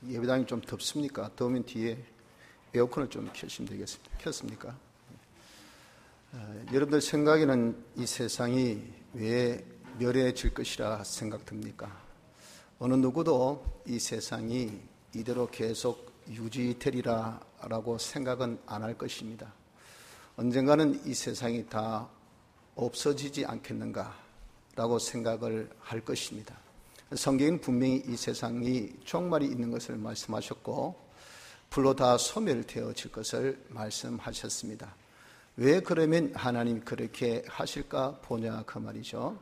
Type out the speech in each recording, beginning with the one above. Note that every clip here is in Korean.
예배당이 좀 덥습니까? 더우면 뒤에 에어컨을 좀 켜시면 되겠습니다. 켰습니까? 여러분들 생각에는 이 세상이 왜 멸해질 것이라 생각됩니까? 어느 누구도 이 세상이 이대로 계속 유지되리라라고 생각은 안 할 것입니다. 언젠가는 이 세상이 다 없어지지 않겠는가라고 생각을 할 것입니다. 성경은 분명히 이 세상이 종말이 있는 것을 말씀하셨고 불로 다 소멸되어질 것을 말씀하셨습니다. 왜 그러면 하나님이 그렇게 하실까 보냐 그 말이죠.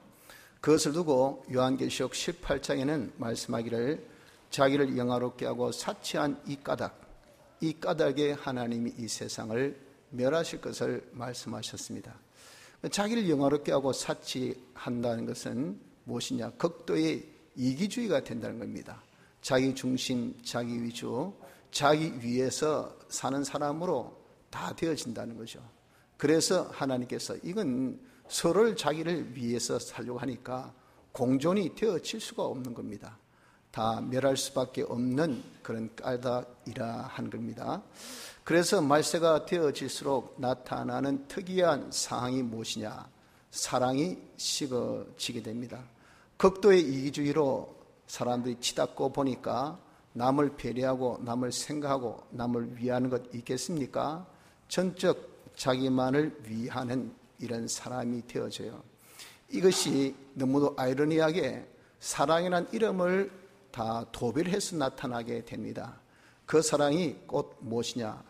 그것을 두고 요한계시록 18장에는 말씀하기를 자기를 영화롭게 하고 사치한 이 까닭에 하나님이 이 세상을 멸하실 것을 말씀하셨습니다. 자기를 영화롭게 하고 사치한다는 것은 무엇이냐? 극도의 이기주의가 된다는 겁니다. 자기 중심, 자기 위주, 자기 위에서 사는 사람으로 다 되어진다는 거죠. 그래서 하나님께서 이건 서로를 자기를 위해서 살려고 하니까 공존이 되어질 수가 없는 겁니다. 다 멸할 수밖에 없는 그런 까닭이라 한 겁니다. 그래서 말세가 되어질수록 나타나는 특이한 상황이 무엇이냐? 사랑이 식어지게 됩니다. 극도의 이기주의로 사람들이 치닫고 보니까 남을 배려하고 남을 생각하고 남을 위하는 것 있겠습니까? 전적 자기만을 위하는 이런 사람이 되어져요. 이것이 너무도 아이러니하게 사랑이라는 이름을 다 도별해서 나타나게 됩니다. 그 사랑이 곧 무엇이냐?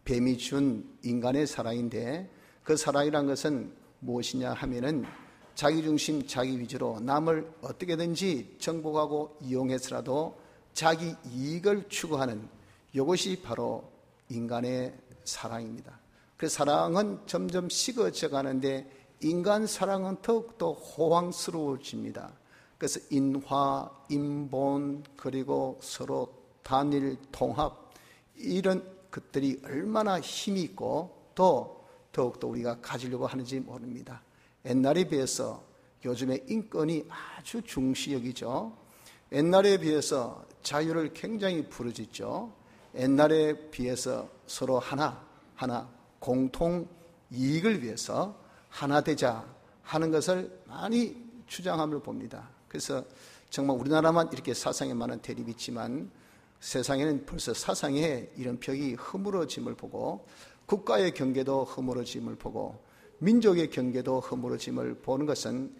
뱀이 준 인간의 사랑인데 그 사랑이란 것은 무엇이냐 하면은 자기 중심, 자기 위주로 남을 어떻게든지 정복하고 이용해서라도 자기 이익을 추구하는 이것이 바로 인간의 사랑입니다. 그 사랑은 점점 식어져 가는데 인간 사랑은 더욱더 호황스러워집니다. 그래서 인화, 인본, 그리고 서로 단일, 통합 이런 것들이 얼마나 힘이 있고 또 더욱더 우리가 가지려고 하는지 모릅니다. 옛날에 비해서 요즘에 인권이 아주 중시 여기죠. 옛날에 비해서 자유를 굉장히 부르짖죠. 옛날에 비해서 서로 하나 공통 이익을 위해서 하나 되자 하는 것을 많이 주장함을 봅니다. 그래서 정말 우리나라만 이렇게 사상에 많은 대립이 있지만 세상에는 벌써 사상에 이런 벽이 허물어짐을 보고 국가의 경계도 허물어짐을 보고 민족의 경계도 허물어짐을 보는 것은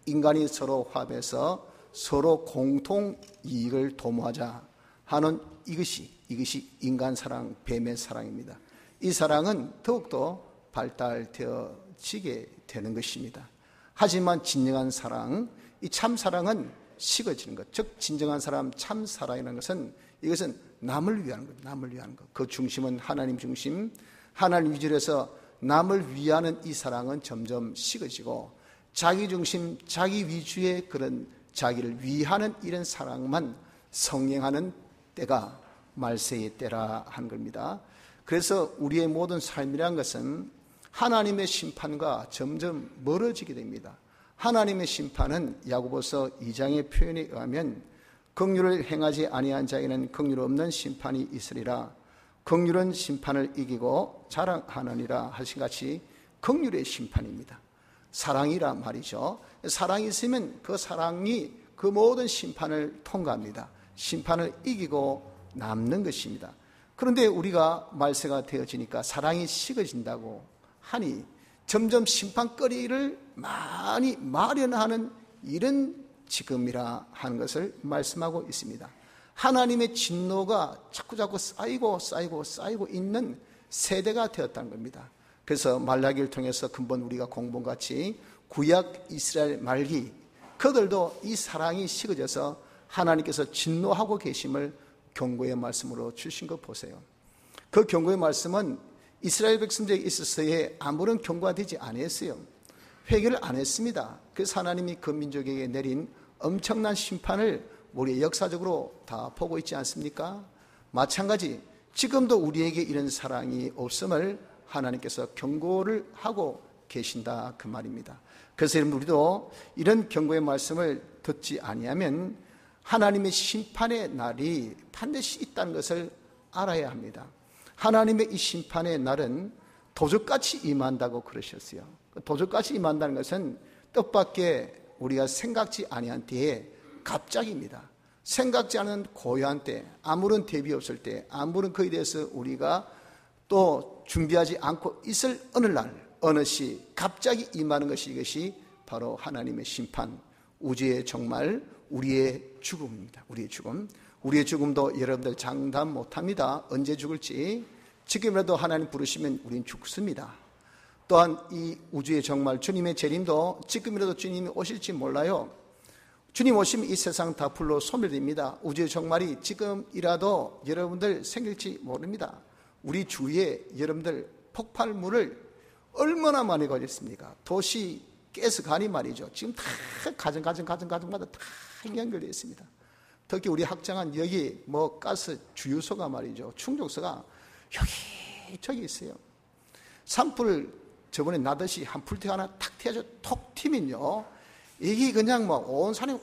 인간이 서로 화합해서 서로 공통 이익을 도모하자 하는 이것이 인간 사랑, 뱀의 사랑입니다. 이 사랑은 더욱더 발달되어지게 되는 것입니다. 하지만 진정한 사랑, 이 참 사랑은 식어지는 것. 즉 진정한 사람, 참 사랑이라는 것은 이것은 남을 위하는 것, 남을 위하는 것. 그 중심은 하나님 중심, 하나님 위주로 해서 남을 위하는 이 사랑은 점점 식어지고 자기 중심, 자기 위주의 그런 자기를 위하는 이런 사랑만 성행하는 때가 말세의 때라 한 겁니다. 그래서 우리의 모든 삶이라는 것은 하나님의 심판과 점점 멀어지게 됩니다. 하나님의 심판은 야고보서 2장의 표현에 의하면 긍휼을 행하지 아니한 자에게는 긍휼 없는 심판이 있으리라. 긍휼은 심판을 이기고 자랑하느니라 하신 같이 긍휼의 심판입니다. 사랑이라 말이죠. 사랑이 있으면 그 사랑이 그 모든 심판을 통과합니다. 심판을 이기고 남는 것입니다. 그런데 우리가 말세가 되어지니까 사랑이 식어진다고 하니 점점 심판거리를 많이 마련하는 이런 지금이라 하는 것을 말씀하고 있습니다. 하나님의 진노가 자꾸자꾸 쌓이고 있는 세대가 되었다는 겁니다. 그래서 말라기를 통해서 근본 우리가 공본 같이 구약 이스라엘 말기 그들도 이 사랑이 식어져서 하나님께서 진노하고 계심을 경고의 말씀으로 주신 거 보세요. 그 경고의 말씀은 이스라엘 백성들에게 있어서의 아무런 경고가 되지 않았어요. 회개를 안 했습니다. 그래서 하나님이 그 민족에게 내린 엄청난 심판을 우리 역사적으로 다 보고 있지 않습니까? 마찬가지 지금도 우리에게 이런 사랑이 없음을 하나님께서 경고를 하고 계신다 그 말입니다. 그래서 여러분 우리도 이런 경고의 말씀을 듣지 아니하면 하나님의 심판의 날이 반드시 있다는 것을 알아야 합니다. 하나님의 이 심판의 날은 도적같이 임한다고 그러셨어요. 도적같이 임한다는 것은 뜻밖의 우리가 생각지 아니한 때에 갑자기입니다. 생각지 않은 고요한 때, 아무런 대비 없을 때, 아무런 그에 대해서 우리가 또 준비하지 않고 있을 어느 날, 어느 시 갑자기 임하는 것이, 이것이 바로 하나님의 심판, 우주의 정말 우리의 죽음입니다. 우리의 죽음. 우리의 죽음도 여러분들 장담 못합니다. 언제 죽을지. 지금이라도 하나님 부르시면 우리는 죽습니다. 또한 이 우주의 정말 주님의 재림도 지금이라도 주님이 오실지 몰라요. 주님 오시면 이 세상 다 불로 소멸됩니다. 우주의 정말이 지금이라도 여러분들 생길지 모릅니다. 우리 주위에 여러분들 폭발물을 얼마나 많이 걸렸습니까? 도시 가스관이 말이죠. 지금 다 가정마다 다 연결되어 있습니다. 특히 우리 학장한 여기 가스 주유소가 말이죠. 충족소가 여기 저기 있어요. 산불 저번에 나듯이 한 불태 하나 탁 튀어져 톡 튀면요, 이게 그냥 온 산이 확,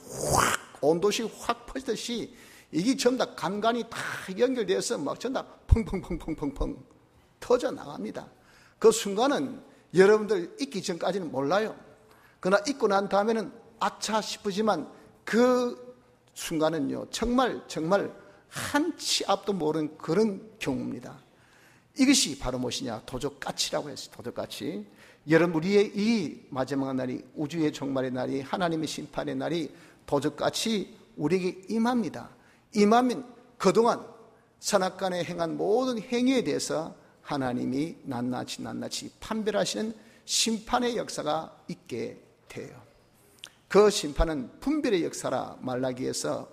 온 도시 확 퍼지듯이 이게 전부 다 간간이 다 연결되어서 전부 다 펑펑펑펑펑펑 터져 나갑니다. 그 순간은 여러분들 있기 전까지는 몰라요. 그러나 있고 난 다음에는 아차 싶으지만 그 순간은요, 정말 한치 앞도 모르는 그런 경우입니다. 이것이 바로 무엇이냐? 도적같이라고 했어요. 도적같이. 여러분, 우리의 이 마지막 날이, 우주의 종말의 날이, 하나님의 심판의 날이 도적같이 우리에게 임합니다. 임하면 그동안 선악간에 행한 모든 행위에 대해서 하나님이 낱낱이 판별하시는 심판의 역사가 있게 돼요. 그 심판은 분별의 역사라 말라기에서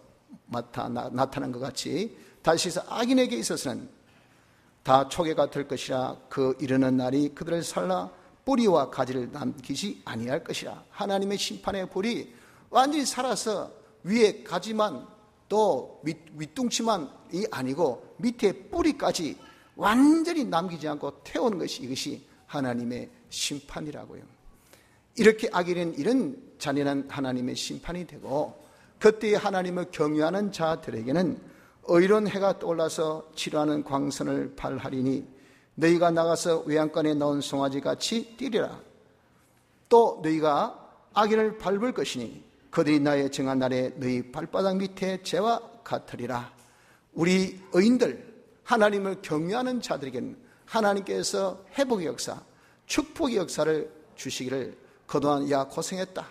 나타난 것 같이, 다시서 악인에게 있어서는 다 초계가 될 것이라. 그 이르는 날이 그들을 살라 뿌리와 가지를 남기지 아니할 것이라. 하나님의 심판의 불이 완전히 살아서 위에 가지만 또 윗둥치만이 아니고 밑에 뿌리까지 완전히 남기지 않고 태우는 것이, 이것이 하나님의 심판이라고요. 이렇게 악인은 이런 잔인한 하나님의 심판이 되고, 그때 하나님을 경외하는 자들에게는 의로운 해가 떠올라서 치료하는 광선을 발하리니 너희가 나가서 외양간에 넣은 송아지같이 뛰리라. 또 너희가 악인을 밟을 것이니 그들이 나의 정한 날에 너희 발바닥 밑에 재와 같으리라. 우리 의인들, 하나님을 경외하는 자들에게는 하나님께서 회복의 역사, 축복의 역사를 주시기를, 그동안 야 고생했다,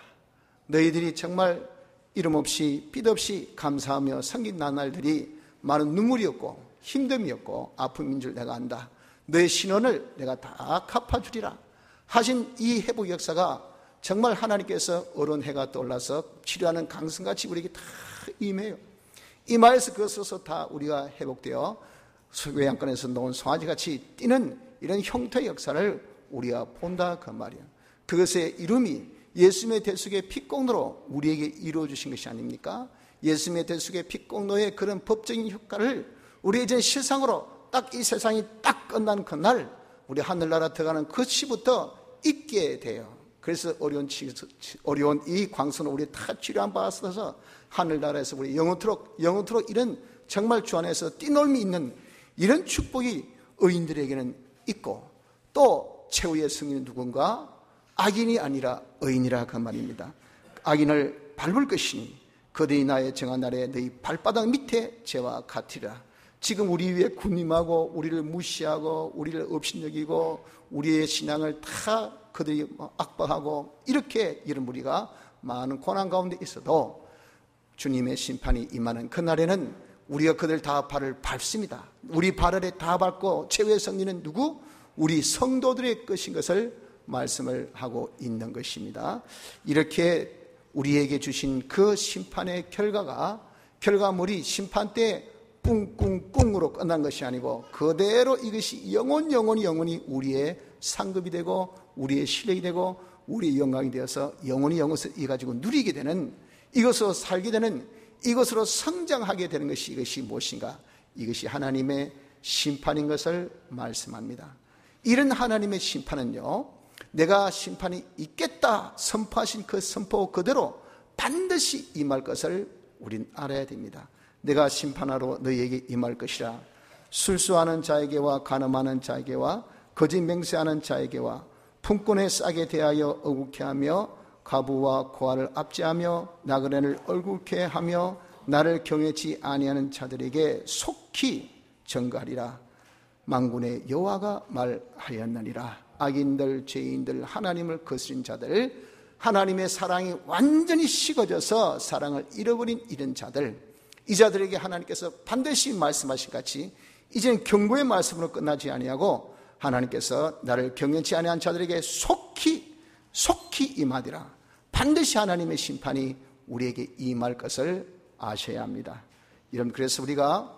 너희들이 정말 이름 없이 빛 없이 감사하며 섬긴 나날들이 많은 눈물이었고 힘듦이었고 아픔인 줄 내가 안다. 너의 신원을 내가 다 갚아주리라 하신 이 회복 역사가 정말 하나님께서 어려운 해가 떠올라서 치료하는 강성같이 우리에게 다 임해요. 임하여서 그것으로서 다 우리가 회복되어 외양간에서 놓은 송아지같이 뛰는 이런 형태의 역사를 우리가 본다, 그 말이에요. 그것의 이름이 예수님의 대속의 피공로로 우리에게 이루어주신 것이 아닙니까? 예수님의 대속의 피공로의 그런 법적인 효과를 우리 이제 실상으로 딱 이 세상이 딱 끝난 그날 우리 하늘나라 들어가는 그 시부터 있게 돼요. 그래서 어려운 이 광선을 우리 다 치료한 바 있어서 하늘나라에서 우리 영원토록 이런 정말 주 안에서 뛰놀미 있는 이런 축복이 의인들에게는 있고, 또 최후의 승리는 누군가? 악인이 아니라 의인이라 그 말입니다. 악인을 밟을 것이니 그들이 나의 정한 날에 너희 발바닥 밑에 재와 같으리라. 지금 우리 위에 군림하고 우리를 무시하고 우리를 업신여기고 우리의 신앙을 다 그들이 악박하고 이렇게 이런 무리가 많은 고난 가운데 있어도 주님의 심판이 임하는 그날에는 우리가 그들 다 발을 밟습니다. 우리 발 아래 다 밟고 최후의 승리는 누구? 우리 성도들의 것인 것을 말씀을 하고 있는 것입니다. 이렇게 우리에게 주신 그 심판의 결과물이 심판 때 꿍꿍꿍으로 끝난 것이 아니고 그대로 이것이 영원히 우리의 상급이 되고 우리의 실력이 되고 우리의 영광이 되어서 영원히 이것을 가지고 누리게 되는, 이것으로 살게 되는, 이것으로 성장하게 되는 것이, 이것이 무엇인가? 이것이 하나님의 심판인 것을 말씀합니다. 이런 하나님의 심판은요, 내가 심판이 있겠다 선포하신 그 선포 그대로 반드시 임할 것을 우린 알아야 됩니다. 내가 심판하러 너희에게 임할 것이라. 술수하는 자에게와 간음하는 자에게와 거짓 맹세하는 자에게와 품꾼에 싸게 대하여 억울케 하며 과부와 고아를 압제하며 나그네를 얼굴케 하며 나를 경외치 아니하는 자들에게 속히 전가하리라. 만군의 여호와가 말하였느니라. 악인들, 죄인들, 하나님을 거스린 자들, 하나님의 사랑이 완전히 식어져서 사랑을 잃어버린 이런 자들, 이 자들에게 하나님께서 반드시 말씀하신 같이 이제는 경고의 말씀으로 끝나지 아니하고 하나님께서 나를 경외치 아니한 자들에게 속히 임하리라. 반드시 하나님의 심판이 우리에게 임할 것을 아셔야 합니다. 여러분, 그래서 우리가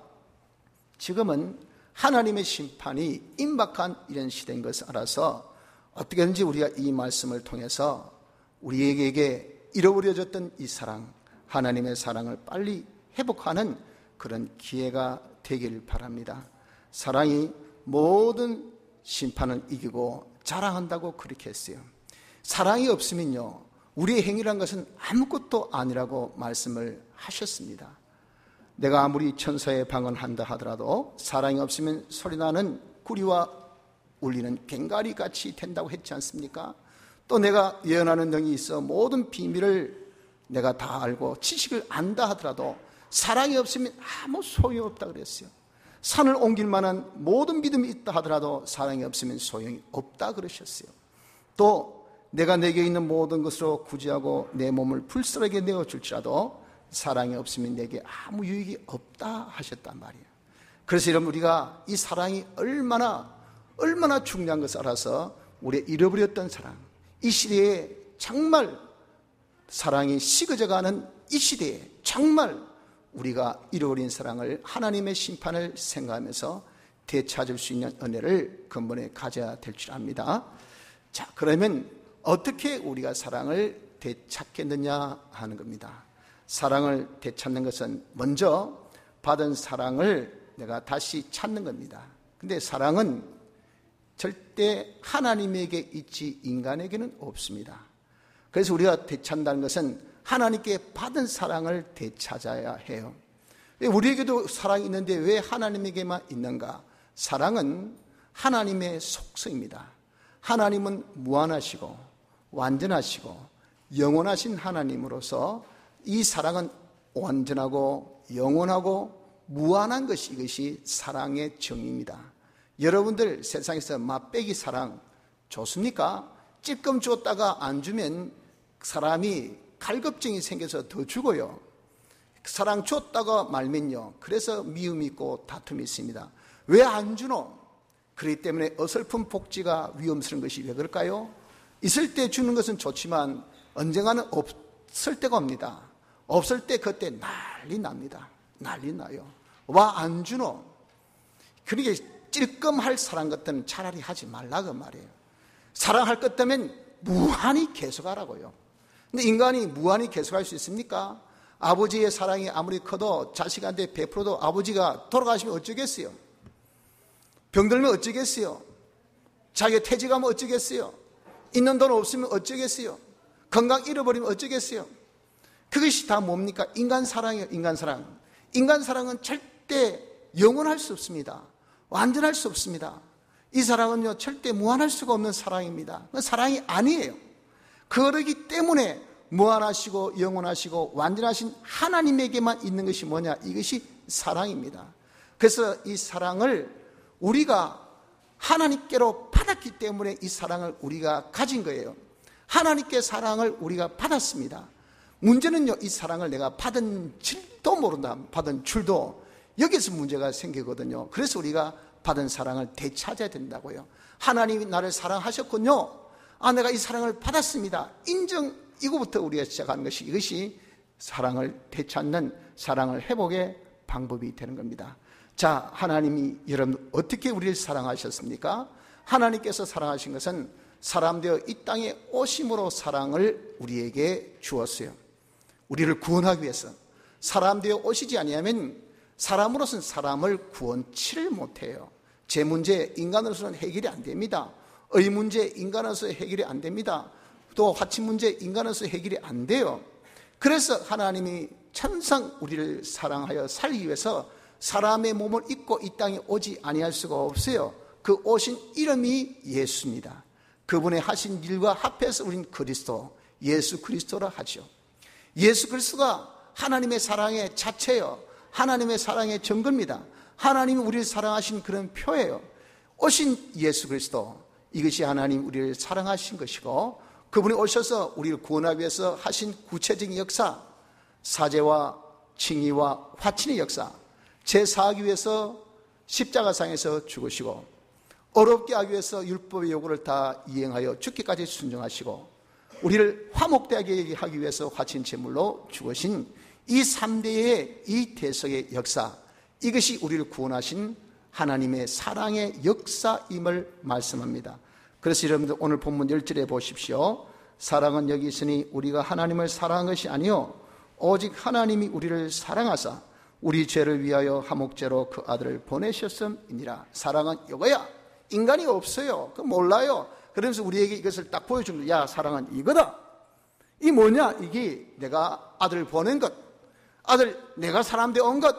지금은 하나님의 심판이 임박한 이런 시대인 것을 알아서 어떻게든지 우리가 이 말씀을 통해서 우리에게 잃어버려졌던 이 사랑, 하나님의 사랑을 빨리 회복하는 그런 기회가 되길 바랍니다. 사랑이 모든 심판을 이기고 자랑한다고 그렇게 했어요. 사랑이 없으면요, 우리의 행위란 것은 아무것도 아니라고 말씀을 하셨습니다. 내가 아무리 천사의 방언한다 하더라도 사랑이 없으면 소리나는 구리와 울리는 괭가리 같이 된다고 했지 않습니까? 또 내가 예언하는 능이 있어 모든 비밀을 내가 다 알고 지식을 안다 하더라도 사랑이 없으면 아무 소용이 없다 그랬어요. 산을 옮길 만한 모든 믿음이 있다 하더라도 사랑이 없으면 소용이 없다 그러셨어요. 또 내가 내게 있는 모든 것으로 구제하고 내 몸을 불쌍하게 내어줄지라도 사랑이 없으면 내게 아무 유익이 없다 하셨단 말이에요. 그래서 여러분, 우리가 이 사랑이 얼마나 중요한 것을 알아서 우리의 잃어버렸던 사랑, 이 시대에 정말 사랑이 식어져가는 이 시대에 정말 우리가 잃어버린 사랑을, 하나님의 심판을 생각하면서 되찾을 수 있는 은혜를 근본에 가져야 될 줄 압니다. 자, 그러면 어떻게 우리가 사랑을 되찾겠느냐 하는 겁니다. 사랑을 되찾는 것은 먼저 받은 사랑을 내가 다시 찾는 겁니다. 근데 사랑은 절대 하나님에게 있지 인간에게는 없습니다. 그래서 우리가 되찾는다는 것은 하나님께 받은 사랑을 되찾아야 해요. 우리에게도 사랑이 있는데 왜 하나님에게만 있는가? 사랑은 하나님의 속성입니다. 하나님은 무한하시고 완전하시고 영원하신 하나님으로서 이 사랑은 완전하고 영원하고 무한한 것이, 이것이 사랑의 정의입니다. 여러분들 세상에서 맛배기 사랑 좋습니까? 찔끔 줬다가 안 주면 사람이 갈급증이 생겨서 더 죽어요. 사랑 줬다가 말면요, 그래서 미움이 있고 다툼이 있습니다. 왜 안 주노? 그렇기 때문에 어설픈 복지가 위험스러운 것이 왜 그럴까요? 있을 때 주는 것은 좋지만 언젠가는 없을 때가 옵니다. 없을 때 그때 난리 납니다. 난리 나요. 와, 안 주노? 그러니까 찔끔할 사랑 같은 차라리 하지 말라 그 말이에요. 사랑할 것 같다면 무한히 계속하라고요. 근데 인간이 무한히 계속할 수 있습니까? 아버지의 사랑이 아무리 커도 자식한테 베풀어도 아버지가 돌아가시면 어쩌겠어요? 병들면 어쩌겠어요? 자기가 퇴직하면 어쩌겠어요? 있는 돈 없으면 어쩌겠어요? 건강 잃어버리면 어쩌겠어요? 그것이 다 뭡니까? 인간 사랑이에요. 인간 사랑. 인간 사랑은 절대 영원할 수 없습니다. 완전할 수 없습니다. 이 사랑은요, 절대 무한할 수가 없는 사랑입니다. 사랑이 아니에요. 그러기 때문에 무한하시고 영원하시고 완전하신 하나님에게만 있는 것이 뭐냐? 이것이 사랑입니다. 그래서 이 사랑을 우리가 하나님께로 받았기 때문에 이 사랑을 우리가 가진 거예요. 하나님께 사랑을 우리가 받았습니다. 문제는요, 이 사랑을 내가 받은 줄도 모른다. 받은 줄도. 여기서 문제가 생기거든요. 그래서 우리가 받은 사랑을 되찾아야 된다고요. 하나님이 나를 사랑하셨군요. 아, 내가 이 사랑을 받았습니다. 인정, 이거부터 우리가 시작하는 것이, 이것이 사랑을 되찾는, 사랑을 회복의 방법이 되는 겁니다. 자, 하나님이 여러분 어떻게 우리를 사랑하셨습니까? 하나님께서 사랑하신 것은 사람 되어 이 땅에 오심으로 사랑을 우리에게 주었어요. 우리를 구원하기 위해서. 사람 되어 오시지 아니하면 사람으로서는 사람을 구원치를 못해요. 제 문제 인간으로서는 해결이 안 됩니다. 의 문제 인간으로서 해결이 안 됩니다. 또 화친 문제 인간으로서 해결이 안 돼요. 그래서 하나님이 천상 우리를 사랑하여 살기 위해서 사람의 몸을 입고 이 땅에 오지 아니할 수가 없어요. 그 오신 이름이 예수입니다. 그분의 하신 일과 합해서 우린 그리스도, 예수 그리스도라 하죠. 예수 그리스도가 하나님의 사랑의 자체예요. 하나님의 사랑의 증거입니다. 하나님이 우리를 사랑하신 그런 표예요. 오신 예수 그리스도, 이것이 하나님 우리를 사랑하신 것이고, 그분이 오셔서 우리를 구원하기 위해서 하신 구체적인 역사, 사죄와 칭의와 화친의 역사, 제사하기 위해서 십자가상에서 죽으시고, 어렵게 하기 위해서 율법의 요구를 다 이행하여 죽기까지 순종하시고, 우리를 화목되게 하기 위해서 화친 제물로 죽으신 이 3대의 이 대속의 역사, 이것이 우리를 구원하신 하나님의 사랑의 역사임을 말씀합니다. 그래서 여러분들 오늘 본문 1절에 보십시오. 사랑은 여기 있으니 우리가 하나님을 사랑한 것이 아니요 오직 하나님이 우리를 사랑하사 우리 죄를 위하여 화목제로 그 아들을 보내셨음이니라. 사랑은 이거야. 인간이 없어요. 그 몰라요. 그러면서 우리에게 이것을 딱 보여주는 거야. 사랑은 이거다. 이 뭐냐? 이게 내가 아들 보낸 것, 아들 내가 사람 되어 온 것,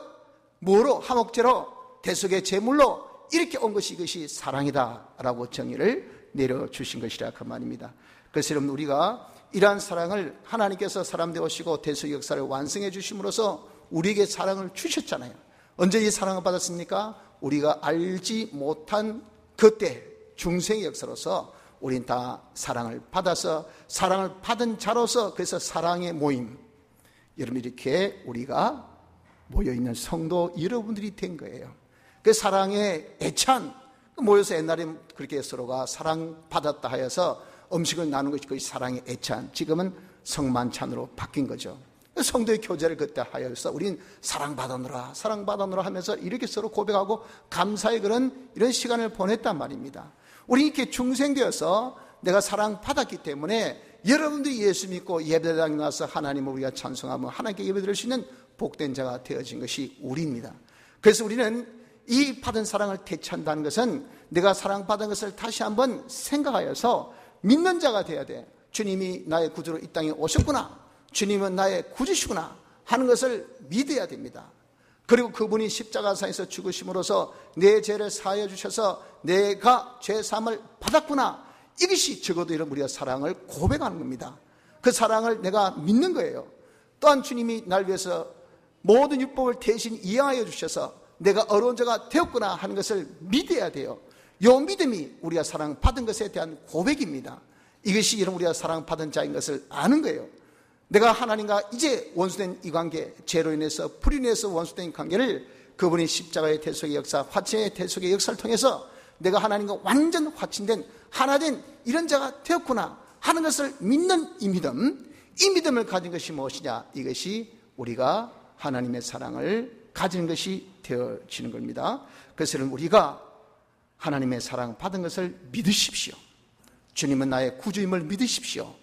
뭐로? 화목제로, 대속의 제물로 이렇게 온 것이 이것이 사랑이다 라고 정의를 내려주신 것이라 그 말입니다. 그래서 여러분, 우리가 이러한 사랑을 하나님께서 사람 되어 오시고 대속의 역사를 완성해 주심으로써 우리에게 사랑을 주셨잖아요. 언제 이 사랑을 받았습니까? 우리가 알지 못한 그때 중생의 역사로서 우린 다 사랑을 받아서, 사랑을 받은 자로서, 그래서 사랑의 모임, 여러분 이렇게 우리가 모여있는 성도 여러분들이 된 거예요. 그 사랑의 애찬, 모여서 옛날에 그렇게 서로가 사랑받았다 하여서 음식을 나누는 것이 그것이 사랑의 애찬, 지금은 성만찬으로 바뀐 거죠. 성도의 교제를 그때 하여서 우린 사랑받아노라 사랑받아노라 하면서 이렇게 서로 고백하고 감사의 그런 이런 시간을 보냈단 말입니다. 우리 이렇게 중생되어서 내가 사랑받았기 때문에 여러분들이 예수 믿고 예배당에 나와서 하나님을 우리가 찬송하며 하나님께 예배드릴 수 있는 복된 자가 되어진 것이 우리입니다. 그래서 우리는 이 받은 사랑을 되찾는다는 것은 내가 사랑받은 것을 다시 한번 생각하여서 믿는 자가 되어야 돼. 주님이 나의 구주로 이 땅에 오셨구나, 주님은 나의 구주시구나 하는 것을 믿어야 됩니다. 그리고 그분이 십자가상에서 죽으심으로써 내 죄를 사하여 주셔서 내가 죄사함을 받았구나, 이것이 적어도 이런 우리가 사랑을 고백하는 겁니다. 그 사랑을 내가 믿는 거예요. 또한 주님이 날 위해서 모든 율법을 대신 이해하여 주셔서 내가 어려운 자가 되었구나 하는 것을 믿어야 돼요. 이 믿음이 우리가 사랑받은 것에 대한 고백입니다. 이것이 이런 우리가 사랑받은 자인 것을 아는 거예요. 내가 하나님과 이제 원수된 이 관계, 죄로 인해서 불로 인해서 원수된 관계를 그분이 십자가의 대속의 역사, 화친의 대속의 역사를 통해서 내가 하나님과 완전 화친된 하나된 이런 자가 되었구나 하는 것을 믿는 이 믿음을 가진 것이 무엇이냐? 이것이 우리가 하나님의 사랑을 가지는 것이 되어지는 겁니다. 그래서 우리가 하나님의 사랑 받은 것을 믿으십시오. 주님은 나의 구주임을 믿으십시오.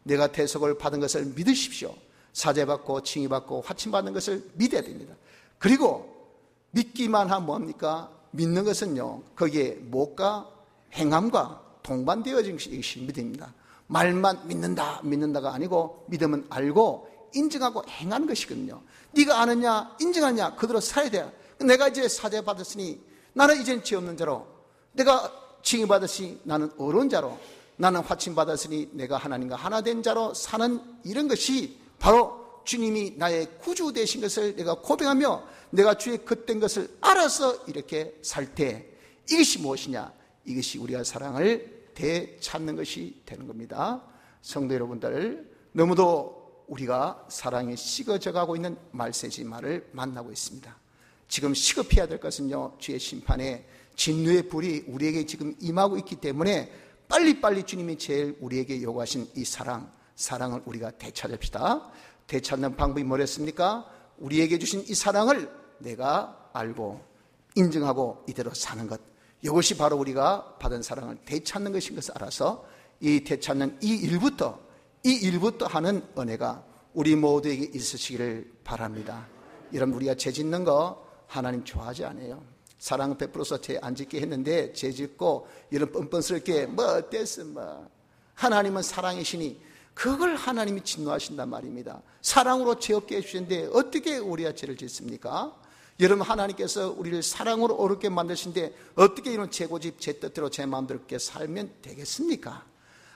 내가 대속을 받은 것을 믿으십시오. 사죄받고 칭의받고 화침받는 것을 믿어야 됩니다. 그리고 믿기만 하면 뭡니까? 믿는 것은요, 거기에 무엇과 행함과 동반되어진 것이 믿음입니다. 말만 믿는다가 아니고 믿음은 알고 인정하고 행하는 것이거든요. 네가 아느냐 인정하냐 그대로 살아야 돼요. 내가 이제 사죄받았으니 나는 이제는 죄 없는 자로, 내가 칭의받았으니 나는 어려운 자로, 나는 화침받았으니 내가 하나님과 하나 된 자로 사는 이런 것이 바로 주님이 나의 구주 되신 것을 내가 고백하며 내가 주의 겉된 것을 알아서 이렇게 살 때, 이것이 무엇이냐? 이것이 우리가 사랑을 되찾는 것이 되는 겁니다. 성도 여러분들, 너무도 우리가 사랑에 식어져 가고 있는 말세지말을 만나고 있습니다. 지금 시급해야 될 것은요, 주의 심판에 진노의 불이 우리에게 지금 임하고 있기 때문에 빨리빨리 주님이 제일 우리에게 요구하신 이 사랑을 우리가 되찾읍시다. 되찾는 방법이 뭐랬습니까? 우리에게 주신 이 사랑을 내가 알고 인정하고 이대로 사는 것, 이것이 바로 우리가 받은 사랑을 되찾는 것인 것을 알아서 이 되찾는 이 일부터 하는 은혜가 우리 모두에게 있으시기를 바랍니다. 여러분, 우리가 죄 짓는 거 하나님 좋아하지 않아요. 사랑 베풀어서 죄 안 짓게 했는데 죄 짓고 이런 뻔뻔스럽게 뭐 어땠어 뭐. 하나님은 사랑이시니 그걸 하나님이 진노하신단 말입니다. 사랑으로 죄 없게 해주셨는데 어떻게 우리가 죄를 짓습니까? 여러분, 하나님께서 우리를 사랑으로 어렵게 만드신데 어떻게 이런 제 고집, 제 뜻대로 제 마음대로 그렇게 살면 되겠습니까?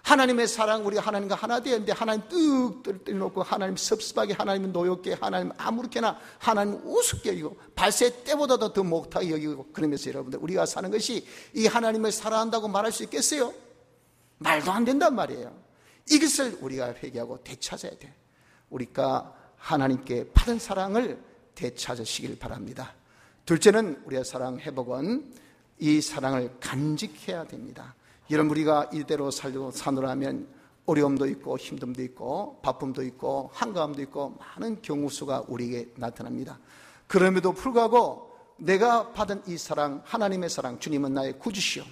하나님의 사랑, 우리가 하나님과 하나 되었는데 하나님 뚝 떼놓고 하나님 섭섭하게, 하나님 노엽게, 하나님 아무렇게나, 하나님 우습게 여기고 발새 때보다도 더 못하게 여기고, 그러면서 여러분들 우리가 사는 것이 이 하나님을 사랑한다고 말할 수 있겠어요? 말도 안 된단 말이에요. 이것을 우리가 회개하고 되찾아야 돼. 우리가 하나님께 받은 사랑을 되찾으시길 바랍니다. 둘째는, 우리의 사랑 회복은 이 사랑을 간직해야 됩니다. 여러분, 우리가 이대로 사노라면 어려움도 있고 힘듦도 있고 바쁨도 있고 한가함도 있고 많은 경우수가 우리에게 나타납니다. 그럼에도 불구하고 내가 받은 이 사랑, 하나님의 사랑, 주님은 나의 구주시오,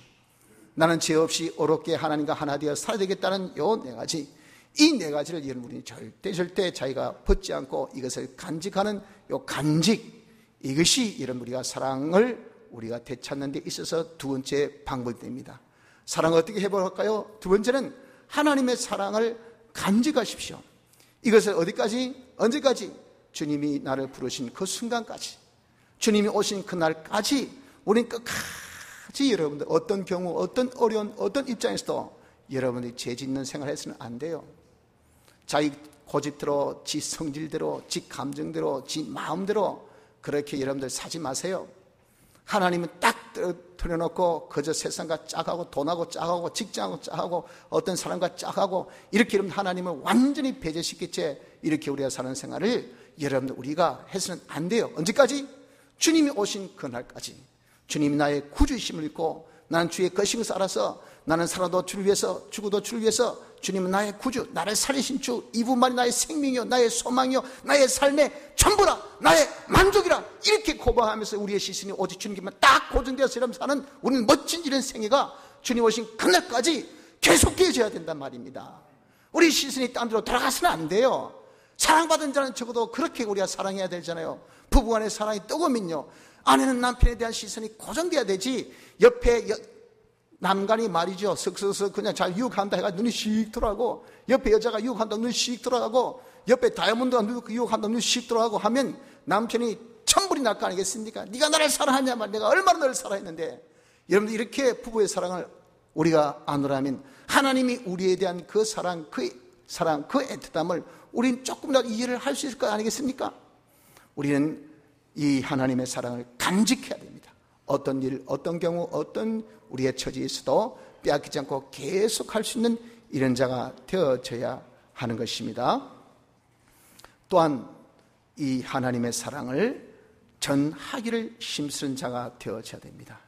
나는 죄 없이 어렵게 하나님과 하나 되어 살아야 되겠다는 요 네 가지, 이 네 가지를 여러분이 절대 자기가 벗지 않고 이것을 간직하는 요 간직, 이것이 여러분 우리가 사랑을 우리가 되찾는 데 있어서 두 번째 방법이 됩니다. 사랑을 어떻게 해볼까요? 두 번째는 하나님의 사랑을 간직하십시오. 이것을 어디까지? 언제까지? 주님이 나를 부르신 그 순간까지, 주님이 오신 그날까지 우리는 끝까지 여러분들 어떤 경우, 어떤 어려운, 어떤 입장에서도 여러분들이 죄 짓는 생활을 해서는 안 돼요. 자기 고집대로, 지 성질대로, 지 감정대로, 지 마음대로 그렇게 여러분들 사지 마세요. 하나님은 딱 틀어놓고 그저 세상과 짝하고 돈하고 짝하고 직장하고 짝하고 어떤 사람과 짝하고 이렇게 여러분 하나님을 완전히 배제시킬 채 이렇게 우리가 사는 생활을 여러분들 우리가 해서는 안 돼요. 언제까지? 주님이 오신 그날까지. 주님이 나의 구주이심을 믿고 나는 주의 것인 것을 알아서 나는 살아도 주를 위해서 죽어도 주를 위해서 주님은 나의 구주, 나를 살리신 주, 이분만이 나의 생명이요, 나의 소망이요, 나의 삶의 전부라, 나의 만족이라, 이렇게 고백하면서 우리의 시선이 오직 주님께만 딱 고정되어서 이러면서 사는 우리는 멋진 이런 생애가 주님 오신 그날까지 계속되어져야 된단 말입니다. 우리 시선이 딴 데로 돌아가서는 안 돼요. 사랑받은 자는 적어도 그렇게 우리가 사랑해야 되잖아요. 부부간의 사랑이 뜨거우면요, 아내는 남편에 대한 시선이 고정돼야 되지, 옆에 남간이 말이죠, 슥슥슥 그냥 잘 유혹한다 해가 눈이 씩 돌아가고, 옆에 여자가 유혹한다 눈이 씩 돌아가고, 옆에 다이아몬드가 유혹한다 눈이 씩 돌아가고 하면 남편이 천불이 날 거 아니겠습니까? 네가 나를 사랑하냐 말, 내가 얼마나 너를 사랑했는데. 여러분들 이렇게 부부의 사랑을 우리가 안으라면 하나님이 우리에 대한 그 사랑, 그 애틋함을 우리는 조금이라도 이해를 할 수 있을 거 아니겠습니까? 우리는 이 하나님의 사랑을 간직해야 됩니다. 어떤 일, 어떤 경우, 어떤 우리의 처지에서도 빼앗기지 않고 계속 할 수 있는 이런 자가 되어져야 하는 것입니다. 또한 이 하나님의 사랑을 전하기를 힘쓰는 자가 되어져야 됩니다.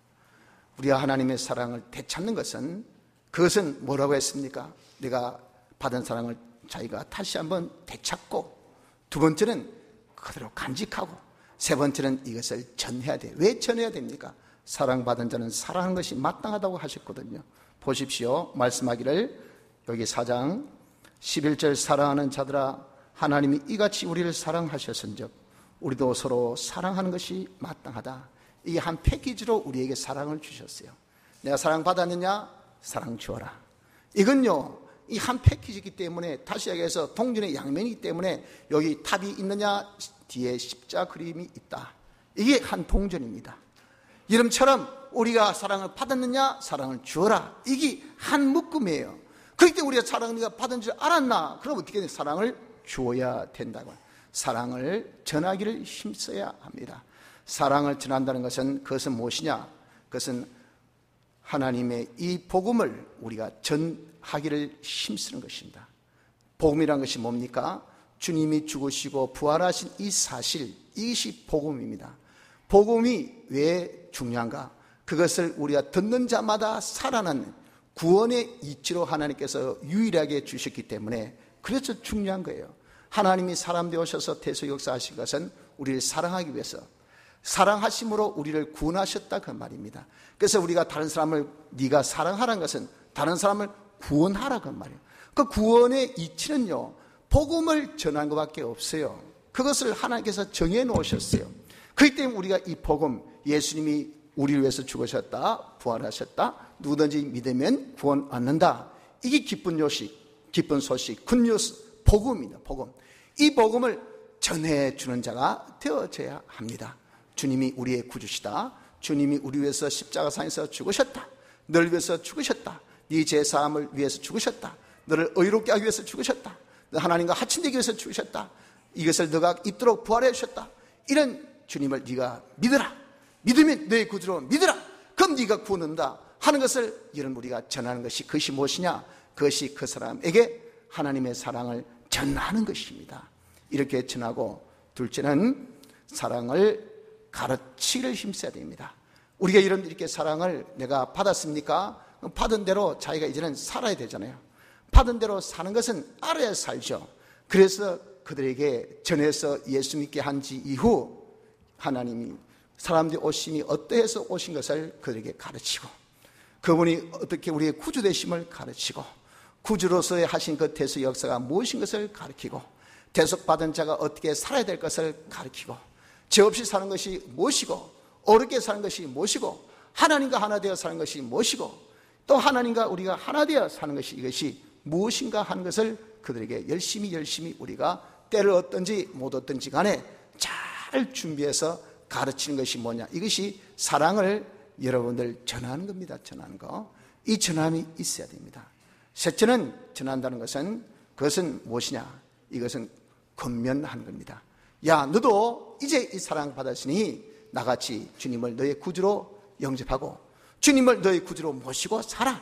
우리가 하나님의 사랑을 되찾는 것은, 그것은 뭐라고 했습니까? 내가 받은 사랑을 자기가 다시 한번 되찾고, 두 번째는 그대로 간직하고, 세 번째는 이것을 전해야 돼요. 왜 전해야 됩니까? 사랑받은 자는 사랑하는 것이 마땅하다고 하셨거든요. 보십시오. 말씀하기를, 여기 4장 11절, 사랑하는 자들아, 하나님이 이같이 우리를 사랑하셨은즉 우리도 서로 사랑하는 것이 마땅하다. 이게 한 패키지로 우리에게 사랑을 주셨어요. 내가 사랑받았느냐? 사랑 주어라. 이건요, 이 한 패키지이기 때문에, 다시 얘기해서 동전의 양면이기 때문에 여기 탑이 있느냐, 뒤에 십자 그림이 있다. 이게 한 동전입니다. 이름처럼 우리가 사랑을 받았느냐, 사랑을 주어라. 이게 한 묶음이에요. 그렇기 때문에 우리가 사랑을 받은 줄 알았나? 그럼 어떻게 사랑을 주어야 된다고. 사랑을 전하기를 힘써야 합니다. 사랑을 전한다는 것은, 그것은 무엇이냐? 그것은 하나님의 이 복음을 우리가 전하기를 힘쓰는 것입니다. 복음이란 것이 뭡니까? 주님이 죽으시고 부활하신 이 사실, 이것이 복음입니다. 복음이 왜 중요한가? 그것을 우리가 듣는 자마다 살아나는 구원의 이치로 하나님께서 유일하게 주셨기 때문에, 그래서 중요한 거예요. 하나님이 사람 되어셔서 대속 역사하신 것은 우리를 사랑하기 위해서, 사랑하심으로 우리를 구원하셨다 그 말입니다. 그래서 우리가 다른 사람을 네가 사랑하라는 것은 다른 사람을 구원하라 그 말이에요. 그 구원의 이치는요, 복음을 전한 것밖에 없어요. 그것을 하나님께서 정해 놓으셨어요. 그렇기 때문에 우리가 이 복음, 예수님이 우리를 위해서 죽으셨다, 부활하셨다, 누구든지 믿으면 구원 얻는다, 이게 기쁜 소식, 기쁜 소식, 굿뉴스, 복음입니다. 복음. 이 복음을 전해주는 자가 되어져야 합니다. 주님이 우리의 구주시다. 주님이 우리 위해서 십자가상에서 죽으셨다. 너를 위해서 죽으셨다. 네 죄사함을 위해서 죽으셨다. 너를 의롭게 하기 위해서 죽으셨다. 너 하나님과 합친되기 위해서 죽으셨다. 이것을 너가 입도록 부활해 주셨다. 이런 주님을 네가 믿으라. 믿으면 너의 구주로 믿으라. 그럼 네가 구원한다 하는 것을 이런 우리가 전하는 것이, 그것이 무엇이냐? 그것이 그 사람에게 하나님의 사랑을 전하는 것입니다. 이렇게 전하고, 둘째는 사랑을 가르치기를 힘써야 됩니다. 우리가 이렇게 사랑을 내가 받았습니까? 받은 대로 자기가 이제는 살아야 되잖아요. 받은 대로 사는 것은 알아야 살죠. 그래서 그들에게 전해서 예수 믿게 한 지 이후 하나님이 사람들이 오심이 어떠해서 오신 것을 그들에게 가르치고, 그분이 어떻게 우리의 구주 되심을 가르치고, 구주로서의 하신 그 대속 역사가 무엇인 것을 가르치고, 대속받은 자가 어떻게 살아야 될 것을 가르치고, 죄 없이 사는 것이 무엇이고, 어렵게 사는 것이 무엇이고, 하나님과 하나 되어 사는 것이 무엇이고, 또 하나님과 우리가 하나 되어 사는 것이 이것이 무엇인가 하는 것을 그들에게 열심히 우리가 때를 얻든지 못 얻든지 간에 잘 준비해서 가르치는 것이 뭐냐? 이것이 사랑을 여러분들 전하는 겁니다. 전하는 거. 이 전함이 있어야 됩니다. 셋째는 전한다는 것은, 그것은 무엇이냐? 이것은 권면하는 겁니다. 야, 너도 이제 이 사랑 받았으니 나같이 주님을 너의 구주로 영접하고 주님을 너의 구주로 모시고 살아.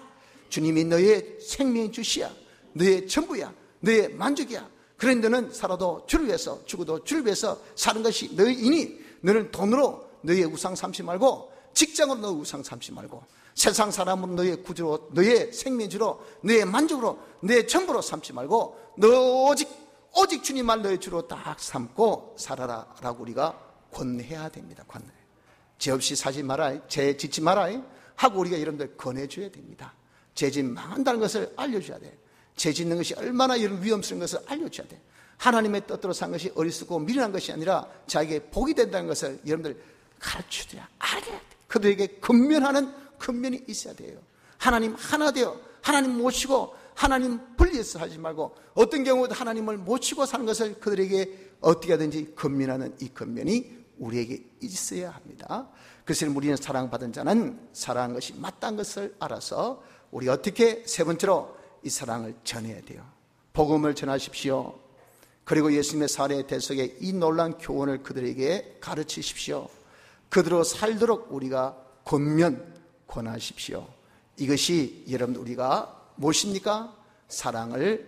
주님이 너의 생명의 주시야, 너의 전부야, 너의 만족이야. 그런 너는 살아도 주를 위해서, 죽어도 주를 위해서 사는 것이 너희이니 너는 돈으로 너의 우상 삼지 말고, 직장으로 너의 우상 삼지 말고, 세상 사람은 너의 구주로, 너의 생명주로, 너의 만족으로, 너의 전부로 삼지 말고, 너 오직 주님만 너의 주로 딱 삼고 살아라 라고 우리가 권해야 됩니다. 권해. 죄 없이 사지 마라, 죄 짓지 마라 하고 우리가 여러분들 권해줘야 됩니다. 죄 짓 망한다는 것을 알려줘야 돼. 죄 짓는 것이 얼마나 이런 위험스러운 것을 알려줘야 돼. 하나님의 뜻대로 산 것이 어리석고 미련한 것이 아니라 자기에게 복이 된다는 것을 여러분들 가르쳐줘야 알게 돼. 그들에게 근면이 있어야 돼요. 하나님 하나 되어 하나님 모시고 하나님 분리해서 하지 말고, 어떤 경우도 하나님을 모시고 사는 것을 그들에게 어떻게 하든지 근면하는 이 근면이 우리에게 있어야 합니다. 그래서 우리는 사랑받은 자는 사랑하는 것이 마땅한 것을 알아서 우리 어떻게, 세 번째로 이 사랑을 전해야 돼요. 복음을 전하십시오. 그리고 예수님의 사례 대속의 이 놀라운 교훈을 그들에게 가르치십시오. 그대로 살도록 우리가 권하십시오. 이것이 여러분 우리가 무엇입니까? 사랑을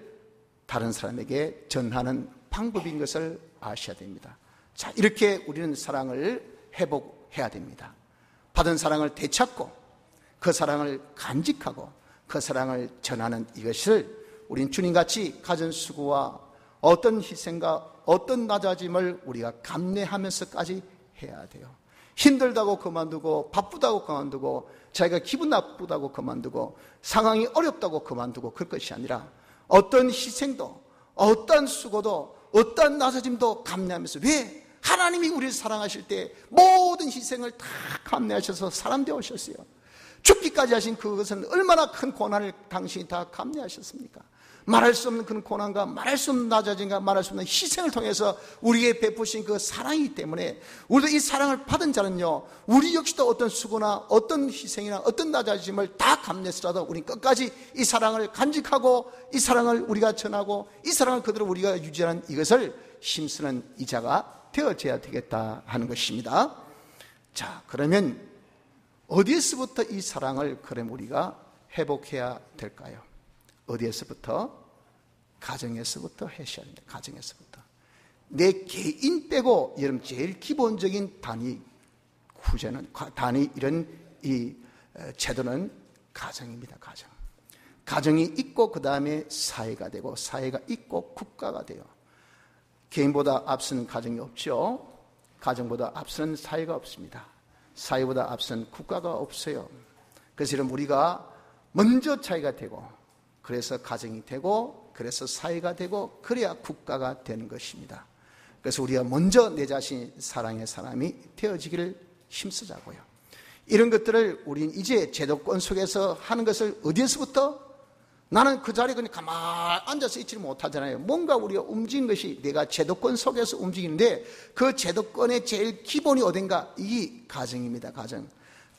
다른 사람에게 전하는 방법인 것을 아셔야 됩니다. 자, 이렇게 우리는 사랑을 회복해야 됩니다. 받은 사랑을 되찾고 그 사랑을 간직하고 그 사랑을 전하는 이것을 우린 주님같이 가진 수고와 어떤 희생과 어떤 낮아짐을 우리가 감내하면서까지 해야 돼요. 힘들다고 그만두고, 바쁘다고 그만두고, 자기가 기분 나쁘다고 그만두고, 상황이 어렵다고 그만두고 그럴 것이 아니라 어떤 희생도, 어떤 수고도, 어떤 낮아짐도 감내하면서, 왜? 하나님이 우리를 사랑하실 때 모든 희생을 다 감내하셔서 사람 되어 오셨어요. 죽기까지 하신 그것은 얼마나 큰 고난을 당신이 다 감내하셨습니까? 말할 수 없는 그런 고난과 말할 수 없는 낮아짐과 말할 수 없는 희생을 통해서 우리에게 베푸신 그 사랑이기 때문에, 우리도 이 사랑을 받은 자는요, 우리 역시도 어떤 수고나 어떤 희생이나 어떤 낮아짐을 다 감내서라도 우리는 끝까지 이 사랑을 간직하고 이 사랑을 우리가 전하고 이 사랑을 그대로 우리가 유지하는 이것을 힘쓰는 이자가 되어져야 되겠다 하는 것입니다. 자, 그러면 어디에서부터 이 사랑을 그럼 우리가 회복해야 될까요? 어디에서부터? 가정에서부터 하셔야 됩니다. 가정에서부터. 내 개인 빼고 여러분 제일 기본적인 단위 구제는, 단위 이런 이 제도는 가정입니다. 가정. 가정이 있고 그 다음에 사회가 되고, 사회가 있고 국가가 돼요. 개인보다 앞서는 가정이 없죠. 가정보다 앞서는 사회가 없습니다. 사회보다 앞서는 국가가 없어요. 그래서 여러분 우리가 먼저 차이가 되고, 그래서 가정이 되고, 그래서 사회가 되고, 그래야 국가가 되는 것입니다. 그래서 우리가 먼저 내 자신 사랑의 사람이 되어지기를 힘쓰자고요. 이런 것들을 우리는 이제 제도권 속에서 하는 것을 어디에서부터? 나는 그 자리에 그냥 가만히 앉아서 있지를 못하잖아요. 뭔가 우리가 움직이는 것이 내가 제도권 속에서 움직이는데 그 제도권의 제일 기본이 어딘가? 이 가정입니다. 가정.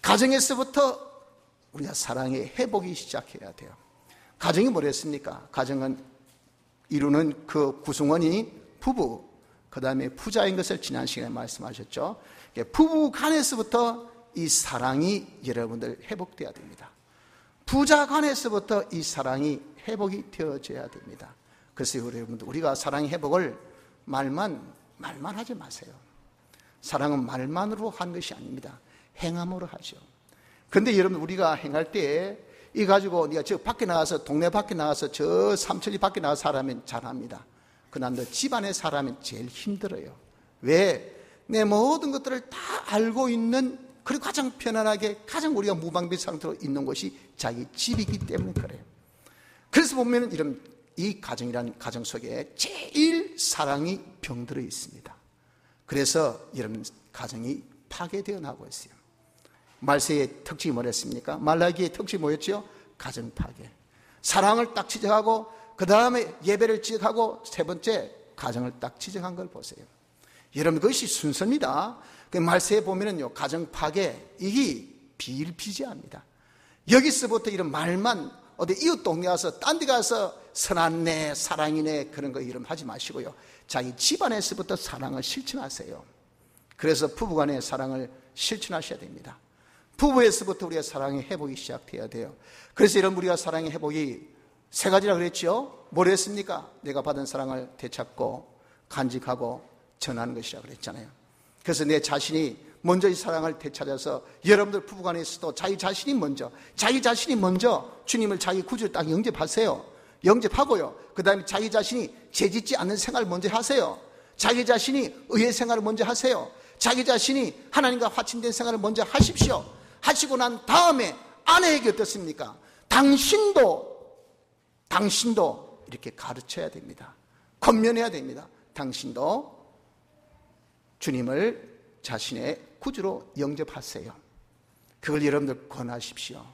가정에서부터 우리가 사랑의 회복이 시작해야 돼요. 가정이 뭐랬습니까? 가정은 이루는 그 구성원이 부부, 그 다음에 부자인 것을 지난 시간에 말씀하셨죠. 부부 간에서부터 이 사랑이 여러분들 회복돼야 됩니다. 부자 간에서부터 이 사랑이 회복이 되어져야 됩니다. 그래서 여러분들 우리가 사랑의 회복을 말만 하지 마세요. 사랑은 말만으로 하는 것이 아닙니다. 행함으로 하죠. 그런데 여러분 우리가 행할 때 이 가지고 네가 저 밖에 나가서 동네 밖에 나가서 저 삼천리 밖에 나가서 살아면 잘합니다. 그러나 너 집안에 살아면 제일 힘들어요. 왜? 내 모든 것들을 다 알고 있는, 그리고 가장 편안하게 가장 우리가 무방비 상태로 있는 것이 자기 집이기 때문에 그래요. 그래서 보면 이런 이 가정이라는 가정 속에 제일 사랑이 병들어 있습니다. 그래서 여러분 가정이 파괴되어 나가고 있어요. 말세의 특징이 뭐랬습니까? 말라기의 특징이 뭐였죠? 가정 파괴. 사랑을 딱 지적하고 그 다음에 예배를 지적하고 세 번째 가정을 딱 지적한 걸 보세요. 여러분 그것이 순서입니다. 그 말세에 보면은요 가정 파괴 이게 비일비재합니다. 여기서부터 이런 말만 어디 이웃 동네 가서 딴 데 가서 선한네 사랑이네 그런 거 이름 하지 마시고요. 자기 집안에서부터 사랑을 실천하세요. 그래서 부부간의 사랑을 실천하셔야 됩니다. 부부에서부터 우리가 사랑의 회복이 시작돼야 돼요. 그래서 이런 우리가 사랑의 회복이 세 가지라 그랬죠. 뭘 했습니까? 내가 받은 사랑을 되찾고 간직하고 전하는 것이라 그랬잖아요. 그래서 내 자신이 먼저 이 사랑을 되찾아서 여러분들 부부간에서도 자기 자신이 먼저 주님을 자기 구주로 딱 영접하세요. 영접하고요. 그 다음에 자기 자신이 죄짓지 않는 생활을 먼저 하세요. 자기 자신이 의의 생활을 먼저 하세요. 자기 자신이 하나님과 화친된 생활을 먼저 하십시오. 하시고 난 다음에 아내에게 어떻습니까? 당신도 이렇게 가르쳐야 됩니다. 권면해야 됩니다. 당신도 주님을 자신의 구주로 영접하세요. 그걸 여러분들 권하십시오.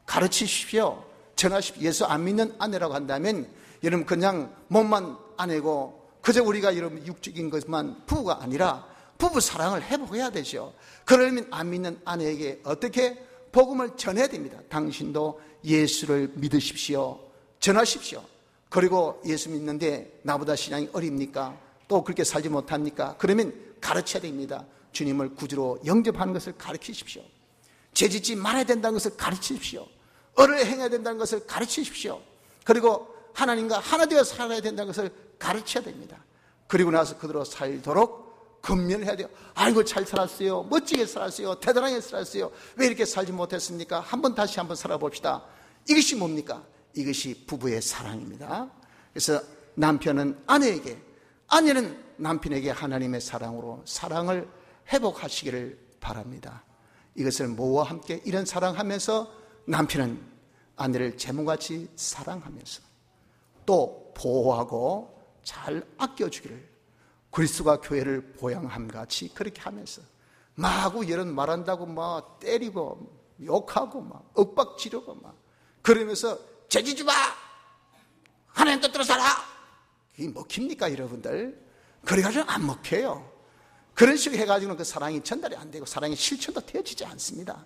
가르치십시오. 전하십시오. 예수 안 믿는 아내라고 한다면 여러분 그냥 몸만 아내고 그저 우리가 여러분 육적인 것만 부부가 아니라 부부 사랑을 회복해야 되죠. 그러려면 안 믿는 아내에게 어떻게 복음을 전해야 됩니다. 당신도 예수를 믿으십시오. 전하십시오. 그리고 예수 믿는데 나보다 신앙이 어립니까? 또 그렇게 살지 못합니까? 그러면 가르쳐야 됩니다. 주님을 구주로 영접하는 것을 가르치십시오. 죄짓지 말아야 된다는 것을 가르치십시오. 을을 행해야 된다는 것을 가르치십시오. 그리고 하나님과 하나 되어 살아야 된다는 것을 가르쳐야 됩니다. 그리고 나서 그대로 살도록 권면을 해야 돼요. 아이고 잘 살았어요. 멋지게 살았어요. 대단하게 살았어요. 왜 이렇게 살지 못했습니까? 다시 한번 살아봅시다. 이것이 뭡니까? 이것이 부부의 사랑입니다. 그래서 남편은 아내에게, 아내는 남편에게 하나님의 사랑으로 사랑을 회복하시기를 바랍니다. 이것을 모와 함께 이런 사랑하면서 남편은 아내를 제물같이 사랑하면서 또 보호하고 잘 아껴주기를 그리스도가 교회를 보양함같이 그렇게 하면서 마구 이런 말한다고 막 때리고 욕하고 막 윽박 지르고 막 그러면서 죄지지 마! 하나님 뜻대로 살아! 이게 먹힙니까 여러분들? 그래가지고 안 먹혀요. 그런 식으로 해가지고는 그 사랑이 전달이 안 되고 사랑의 실천도 되어지지 않습니다.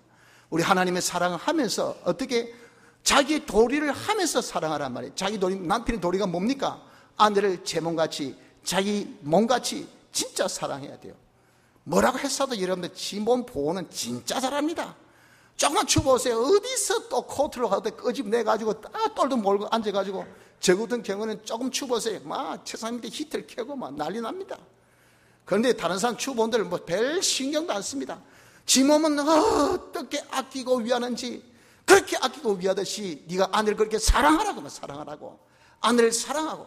우리 하나님의 사랑을 하면서 어떻게 자기 도리를 하면서 사랑하란 말이에요. 자기 도리, 남편의 도리가 뭡니까? 아내를 제 몸같이 자기 몸같이 진짜 사랑해야 돼요. 뭐라고 했어도 여러분들 지 몸 보호는 진짜 잘합니다. 조금만 추워보세요. 어디서 또 코트로 가도 끄집내가지고 똘도 몰고 앉아가지고 저 같은 경우는 조금 추워보세요. 막 세상 밑에 히트를 켜고 막 난리 납니다. 그런데 다른 사람 추워본들 뭐 별 신경도 안 씁니다. 지 몸은 어떻게 아끼고 위하는지 그렇게 아끼고 위하듯이 네가 아내를 그렇게 사랑하라고 사랑하라고 아내를 사랑하고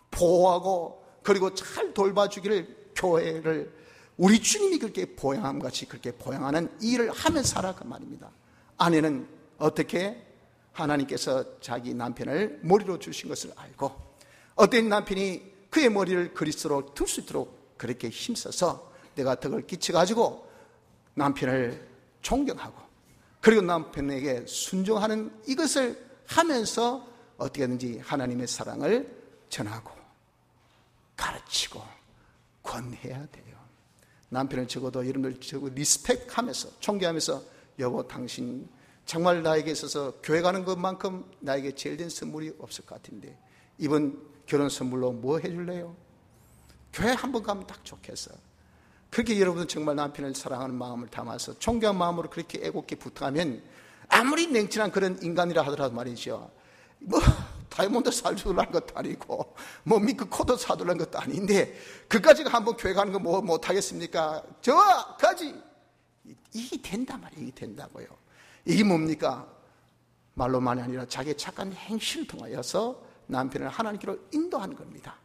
보호하고 그리고 잘 돌봐주기를 교회를 우리 주님이 그렇게 보양함같이 그렇게 보양하는 일을 하면서 살아 그 말입니다. 아내는 어떻게 하나님께서 자기 남편을 머리로 주신 것을 알고 어떤 남편이 그의 머리를 그리스도로 둘 수 있도록 그렇게 힘써서 내가 덕을 끼쳐가지고 남편을 존경하고 그리고 남편에게 순종하는 이것을 하면서 어떻게든지 하나님의 사랑을 전하고 가르치고 권해야 돼요. 남편은 적어도 여러분들 리스펙하면서 존경하면서 여보 당신 정말 나에게 있어서 교회 가는 것만큼 나에게 제일 된 선물이 없을 것 같은데 이번 결혼 선물로 뭐 해줄래요? 교회 한번 가면 딱 좋겠어. 그렇게 여러분은 정말 남편을 사랑하는 마음을 담아서 존경한 마음으로 그렇게 애곡게 부탁하면 아무리 냉철한 그런 인간이라 하더라도 말이죠, 뭐 다이아몬드 사주라는 것도 아니고 뭐 미크 코드 사주라는 것도 아닌데 그까지가 한번 교회 가는 거 뭐 못하겠습니까? 저까지 이게 된단 말이에요. 이게 된다고요. 이게 뭡니까? 말로만이 아니라 자기의 착한 행실을 통하여서 남편을 하나님께로 인도하는 겁니다.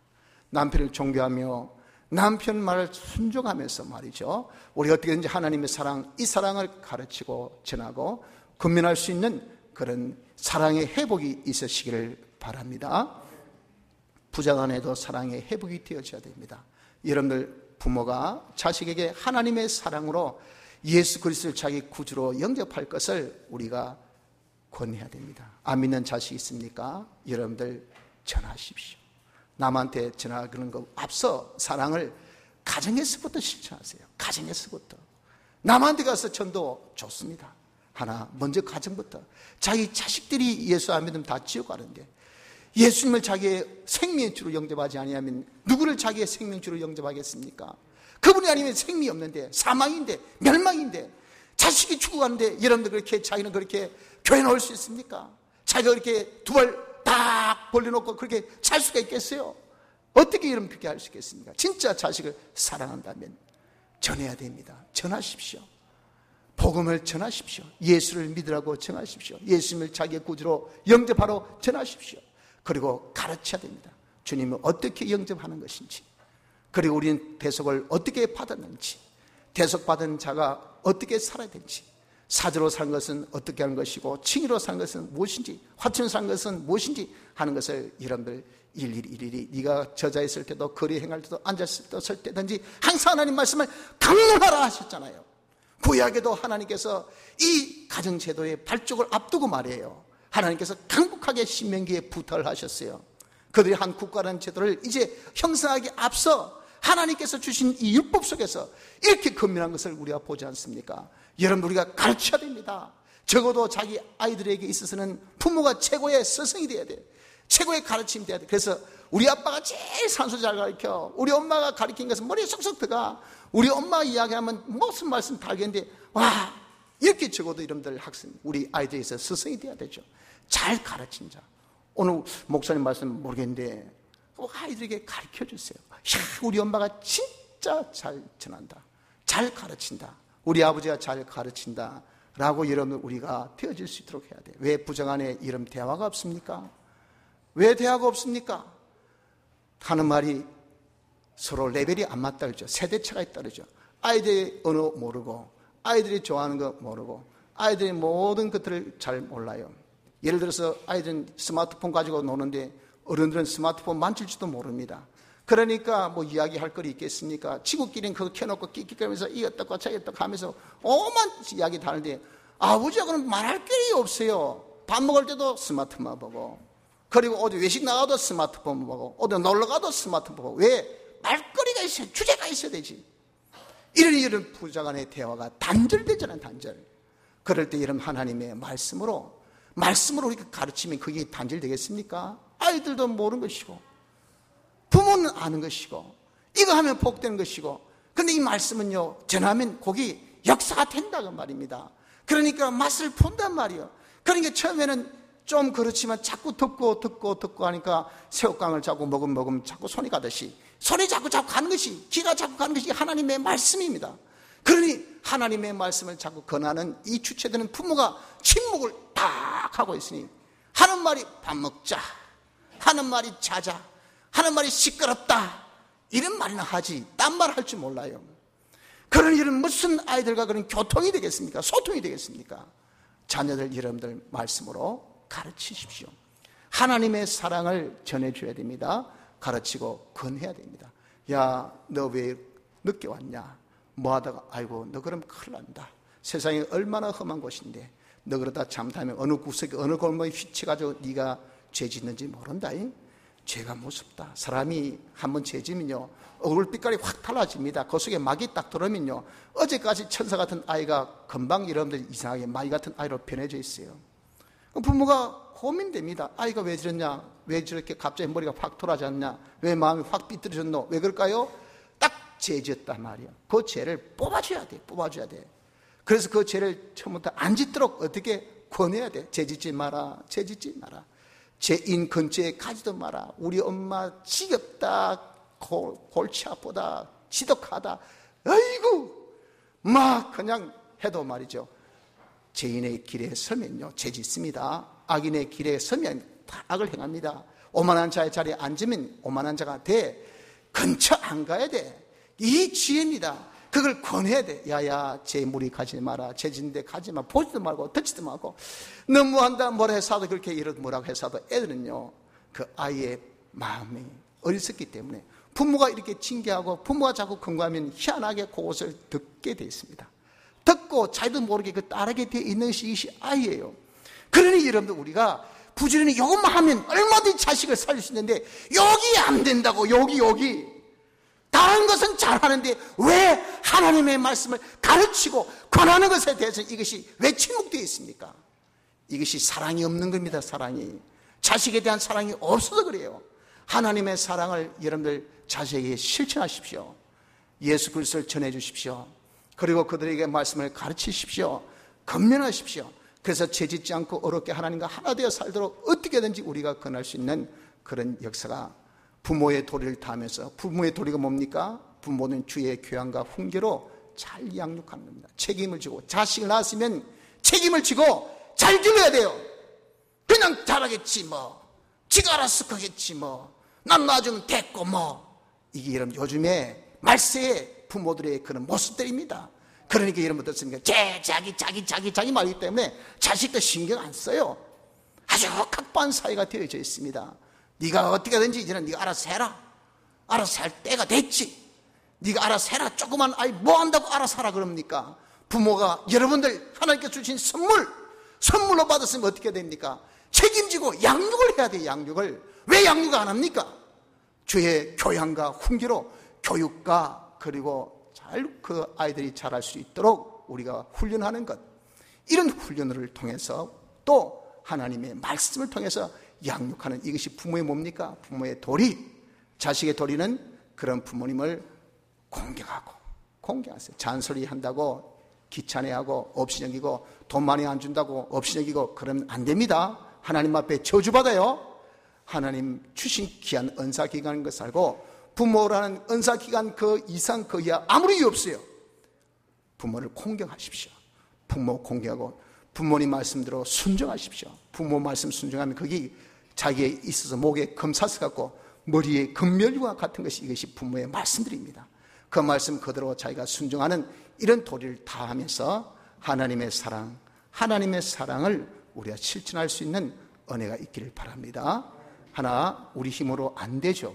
남편을 존경하며 남편 말을 순종하면서 말이죠, 우리 어떻게든지 하나님의 사랑, 이 사랑을 가르치고 전하고 건면할 수 있는 그런 사랑의 회복이 있으시기를 바랍니다. 부자간에도 사랑의 회복이 되어져야 됩니다. 여러분들 부모가 자식에게 하나님의 사랑으로 예수 그리스도를 자기 구주로 영접할 것을 우리가 권해야 됩니다. 안 믿는 자식 있습니까? 여러분들 전하십시오. 남한테 전하는 거 앞서 사랑을 가정에서부터 실천하세요. 가정에서부터. 남한테 가서 전도 좋습니다. 하나 먼저 가정부터. 자기 자식들이 예수 안 믿으면 다 지옥 가는데 예수님을 자기의 생명의 주로 영접하지 아니하면 누구를 자기의 생명주로 영접하겠습니까? 그분이 아니면 생명이 없는데, 사망인데, 멸망인데, 자식이 죽어가는데 여러분들 그렇게 자기는 그렇게 교회 나올 수 있습니까? 자기가 그렇게 두 발 딱 벌려놓고 그렇게 잘 수가 있겠어요? 어떻게 여러분 그렇게 할 수 있겠습니까? 진짜 자식을 사랑한다면 전해야 됩니다. 전하십시오. 복음을 전하십시오. 예수를 믿으라고 전하십시오. 예수님을 자기의 구주로 영접하러 전하십시오. 그리고 가르쳐야 됩니다. 주님을 어떻게 영접하는 것인지, 그리고 우리는 대속을 어떻게 받았는지, 대속받은 자가 어떻게 살아야 되는지, 사주로 산 것은 어떻게 하는 것이고 칭의로 산 것은 무엇인지, 화천으로 산 것은 무엇인지 하는 것을 여러분들 일일이 네가 저자에 있을 때도 거리 행할 때도 앉았을 때도 설 때든지 항상 하나님 말씀을 강론하라 하셨잖아요. 구약에도 하나님께서 이 가정제도의 발족을 앞두고 말이에요, 하나님께서 강국하게 신명기에 부탁을 하셨어요. 그들이 한 국가라는 제도를 이제 형성하기 앞서 하나님께서 주신 이 율법 속에서 이렇게 건면한 것을 우리가 보지 않습니까? 여러분, 우리가 가르쳐야 됩니다. 적어도 자기 아이들에게 있어서는 부모가 최고의 스승이 돼야 돼. 최고의 가르침이 돼야 돼. 그래서 우리 아빠가 제일 산수 잘 가르쳐. 우리 엄마가 가르친 것은 머리에 쏙쏙 들어가. 우리 엄마가 이야기하면 무슨 말씀 다 알겠는데, 와, 이렇게 적어도 여러분들 학생, 우리 아이들에서 스승이 돼야 되죠. 잘 가르친 자. 오늘 목사님 말씀 모르겠는데 아이들에게 가르쳐 주세요. 우리 엄마가 진짜 잘 전한다, 잘 가르친다, 우리 아버지가 잘 가르친다 라고 여러분 우리가 되어질 수 있도록 해야 돼요. 왜 부정안에 이런 대화가 없습니까? 왜 대화가 없습니까? 하는 말이 서로 레벨이 안 맞다 그러죠. 세대차가 있다 그러죠. 아이들이 언어 모르고, 아이들이 좋아하는 거 모르고, 아이들이 모든 것들을 잘 몰라요. 예를 들어서 아이들은 스마트폰 가지고 노는데 어른들은 스마트폰 만질지도 모릅니다. 그러니까 뭐 이야기할 거리 있겠습니까? 친구끼리는 그거 켜놓고 끽끽하면서 이 어떻고 저기 어떻고 하면서 오만 이야기 다 하는데 아버지가 그럼 말할 길이 없어요. 밥 먹을 때도 스마트폰 보고, 그리고 어디 외식 나가도 스마트폰 보고, 어디 놀러 가도 스마트폰 보고. 왜? 말거리가 있어요. 주제가 있어야 되지. 이런 부자간의 대화가 단절되잖아요. 단절. 그럴 때 이런 하나님의 말씀으로 우리가 가르치면 그게 단절되겠습니까? 아이들도 모르는 것이고 부모는 아는 것이고 이거 하면 복되는 것이고, 근데 이 말씀은요 전하면 거기 역사가 된다고 말입니다. 그러니까 맛을 본단 말이에요. 그러니까 처음에는 좀 그렇지만 자꾸 듣고 하니까 새우깡을 자꾸 먹으면 자꾸 손이 가듯이, 손이 자꾸 가는 것이, 기가 자꾸 가는 것이 하나님의 말씀입니다. 그러니 하나님의 말씀을 자꾸 권하는 이 주체되는 부모가 침묵을 딱 하고 있으니 하는 말이 밥 먹자, 하는 말이 자자, 하는 말이 시끄럽다, 이런 말이나 하지 딴 말 할 줄 몰라요. 그런 일은 무슨 아이들과 그런 교통이 되겠습니까? 소통이 되겠습니까? 자녀들 여러분들 말씀으로 가르치십시오. 하나님의 사랑을 전해줘야 됩니다. 가르치고 권해야 됩니다. 야, 너 왜 늦게 왔냐? 뭐 하다가, 아이고 너 그럼 큰일 난다. 세상이 얼마나 험한 곳인데 너 그러다 잘못하면 어느 구석에 어느 골목에 휘쳐가지고 네가 죄 짓는지 모른다. 죄가 무섭다. 사람이 한번 죄 지면요, 얼굴 빛깔이 확 달라집니다. 그 속에 막이 딱 들어오면요, 어제까지 천사 같은 아이가 금방 여러분들 이상하게 마귀 같은 아이로 변해져 있어요. 부모가 고민됩니다. 아이가 왜 저랬냐? 왜 저렇게 갑자기 머리가 확 돌아졌냐? 왜 마음이 확 삐뚤어졌노? 왜 그럴까요? 딱 죄 지었단 말이야. 그 죄를 뽑아줘야 돼. 뽑아줘야 돼. 그래서 그 죄를 처음부터 안 짓도록 어떻게 권해야 돼. 죄 짓지 마라. 죄 짓지 마라. 죄인 근처에 가지도 마라. 우리 엄마 지겹다. 골치 아프다. 지독하다. 아이고 막 그냥 해도 말이죠, 죄인의 길에 서면요 죄 짓습니다. 악인의 길에 서면 다 악을 행합니다. 오만한 자의 자리에 앉으면 오만한 자가 돼. 근처 안 가야 돼. 이 지혜입니다. 그걸 권해야 돼. 야야, 죄 무리 가지 마라. 죄 짓는데 가지 마. 보지도 말고 듣지도 말고. 너무한다 뭐라 해서도 그렇게 이런 뭐라고 해서도 애들은요, 그 아이의 마음이 어리석기 때문에 부모가 이렇게 징계하고 부모가 자꾸 권고하면 희한하게 그것을 듣게 되어 있습니다. 듣고 자기도 모르게 그 따르게 되어 있는 것이 아이예요. 그러니 여러분들, 우리가 부지런히 이것만 하면 얼마든지 자식을 살릴 수 있는데 여기 안 된다고. 여기 다른 것은 잘하는데 왜 하나님의 말씀을 가르치고 권하는 것에 대해서 이것이 왜 침묵되어 있습니까? 이것이 사랑이 없는 겁니다. 사랑이, 자식에 대한 사랑이 없어서 그래요. 하나님의 사랑을 여러분들 자식에게 실천하십시오. 예수 그리스도를 전해주십시오. 그리고 그들에게 말씀을 가르치십시오. 권면하십시오. 그래서 죄짓지 않고 어렵게 하나님과 하나 되어 살도록 어떻게든지 우리가 권할 수 있는 그런 역사가, 부모의 도리를 다하면서, 부모의 도리가 뭡니까? 부모는 주의 교양과 훈계로 잘 양육하는 겁니다. 책임을 지고, 자식을 낳았으면 책임을 지고 잘 길러야 돼요. 그냥 잘하겠지 뭐, 지가 알아서 크겠지 뭐, 난 나중에 됐고 뭐. 이게 여러분 요즘에 말세의 부모들의 그런 모습들입니다. 그러니까 여러분 어떻습니까? 자기 말이기 때문에 자식도 신경 안 써요. 아주 각박한 사회가 되어져 있습니다. 네가 어떻게든지 이제는 네가 알아서 해라. 알아서 할 때가 됐지. 네가 알아서 해라. 조그만 아이 뭐 한다고 알아서 하라 그럽니까? 부모가 여러분들 하나님께 주신 선물로 받았으면 어떻게 됩니까? 책임지고 양육을 해야 돼요. 양육을. 왜 양육을 안 합니까? 주의 교양과 훈계로 교육과, 그리고 잘 그 아이들이 자랄 수 있도록 우리가 훈련하는 것, 이런 훈련을 통해서 또 하나님의 말씀을 통해서 양육하는, 이것이 부모의 뭡니까? 부모의 도리. 자식의 도리는 그런 부모님을 공경하세요. 잔소리 한다고 귀찮아하고 없이 여기고, 돈 많이 안 준다고 없이 여기고 그러면 안 됩니다. 하나님 앞에 저주받아요. 하나님 주신 귀한 은사기간인 것을 알고, 부모라는 은사기간 그 이상 그 이하 아무리 없어요. 부모를 공경하십시오. 부모 공경하고 부모님 말씀대로 순종하십시오. 부모 말씀 순종하면 거기 자기에 있어서 목에 금사슬 같고 머리에 금멸류와 같은 것이, 이것이 부모의 말씀들입니다. 그 말씀 그대로 자기가 순종하는 이런 도리를 다하면서 하나님의 사랑을 우리가 실천할 수 있는 은혜가 있기를 바랍니다. 하나, 우리 힘으로 안 되죠.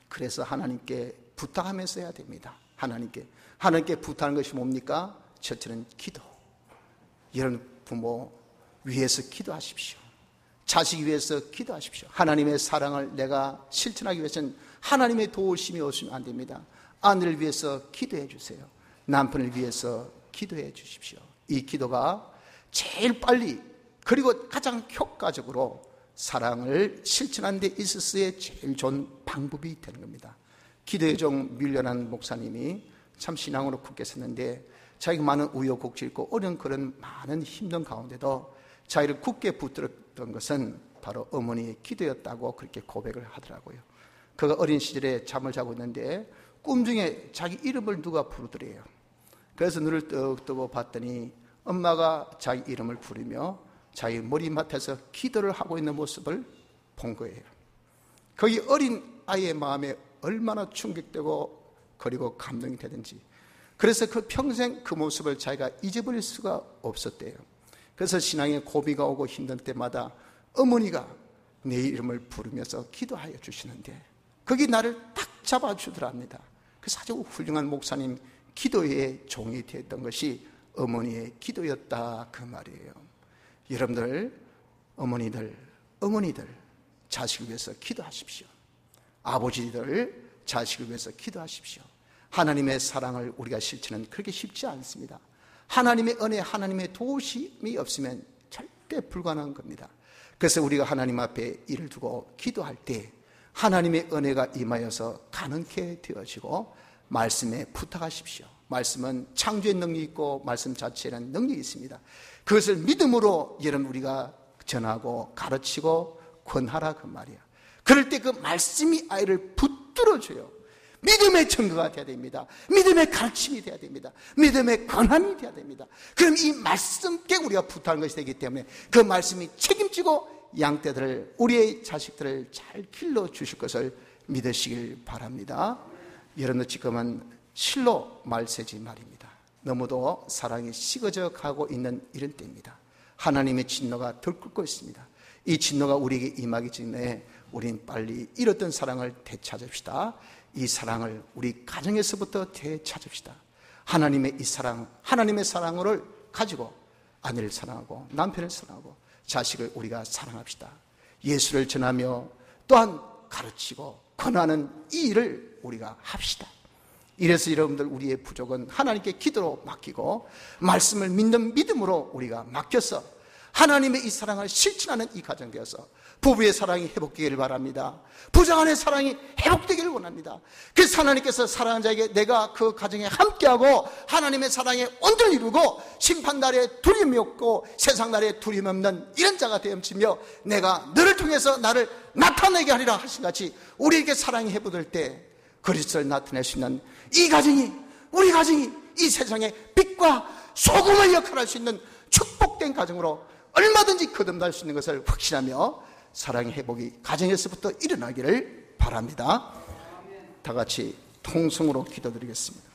그래서 하나님께 부탁하면서 해야 됩니다. 하나님께 부탁하는 것이 뭡니까? 첫째는 기도. 이런 부모 위해서 기도하십시오. 자식 위해서 기도하십시오. 하나님의 사랑을 내가 실천하기 위해서는 하나님의 도우심이 없으면 안 됩니다. 아내를 위해서 기도해 주세요. 남편을 위해서 기도해 주십시오. 이 기도가 제일 빨리, 그리고 가장 효과적으로 사랑을 실천하는 데 있어서의 제일 좋은 방법이 되는 겁니다. 기도의 종 밀려난 목사님이 참 신앙으로 굳게 섰는데, 자기가 많은 우여곡절 있고 어려운 그런 많은 힘든 가운데도 자기를 굳게 붙들었던 것은 바로 어머니의 기도였다고 그렇게 고백을 하더라고요. 그가 어린 시절에 잠을 자고 있는데 꿈 중에 자기 이름을 누가 부르더래요. 그래서 눈을 떡 뜨고 봤더니 엄마가 자기 이름을 부르며 자기 머리맡에서 기도를 하고 있는 모습을 본 거예요. 거기 어린 아이의 마음에 얼마나 충격되고 그리고 감동이 되든지, 그래서 그 평생 그 모습을 자기가 잊어버릴 수가 없었대요. 그래서 신앙에 고비가 오고 힘든 때마다 어머니가 내 이름을 부르면서 기도하여 주시는데 거기 나를 딱 잡아주더랍니다. 그래서 아주 훌륭한 목사님 기도의 종이 되었던 것이 어머니의 기도였다, 그 말이에요. 여러분들, 어머니들, 어머니들 자식을 위해서 기도하십시오. 아버지들 자식을 위해서 기도하십시오. 하나님의 사랑을 우리가 실천은 그렇게 쉽지 않습니다. 하나님의 은혜, 하나님의 도우심이 없으면 절대 불가능한 겁니다. 그래서 우리가 하나님 앞에 일을 두고 기도할 때 하나님의 은혜가 임하여서 가능케 되어지고 말씀에 부탁하십시오. 말씀은 창조의 능력이 있고 말씀 자체에는 능력이 있습니다. 그것을 믿음으로 여러분 우리가 전하고 가르치고 권하라 그 말이야. 그럴 때 그 말씀이 아이를 붙들어줘요. 믿음의 증거가 돼야 됩니다. 믿음의 가르침이 돼야 됩니다. 믿음의 권함이 돼야 됩니다. 그럼 이 말씀께 우리가 부탁하는 것이 되기 때문에 그 말씀이 책임지고 양떼들을, 우리의 자식들을 잘 길러주실 것을 믿으시길 바랍니다. 여러분들 지금은 실로 말세지 말입니다. 너무도 사랑이 식어져 가고 있는 이런 때입니다. 하나님의 진노가 들끓고 있습니다. 이 진노가 우리에게 임하기 전에 우린 빨리 잃었던 사랑을 되찾읍시다. 이 사랑을 우리 가정에서부터 되찾읍시다. 하나님의 이 사랑, 하나님의 사랑을 가지고 아내를 사랑하고 남편을 사랑하고 자식을 우리가 사랑합시다. 예수를 전하며 또한 가르치고 권하는 이 일을 우리가 합시다. 이래서 여러분들 우리의 부족은 하나님께 기도로 맡기고 말씀을 믿는 믿음으로 우리가 맡겨서 하나님의 이 사랑을 실천하는 이 가정 되어서 부부의 사랑이 회복되기를 바랍니다. 부자간의 사랑이 회복되기를 원합니다. 그래서 하나님께서 사랑하는 자에게 내가 그 가정에 함께하고 하나님의 사랑에 온전히 이루고 심판날에 두려움이 없고 세상날에 두려움 없는 이런 자가 되엄치며 내가 너를 통해서 나를 나타내게 하리라 하신 같이 우리에게 사랑이 회복될 때 그리스도를 나타낼 수 있는 이 가정이, 우리 가정이 이 세상에 빛과 소금의 역할을 할 수 있는 축복된 가정으로 얼마든지 거듭날 수 있는 것을 확신하며 사랑의 회복이 가정에서부터 일어나기를 바랍니다. 다 같이 통성으로 기도드리겠습니다.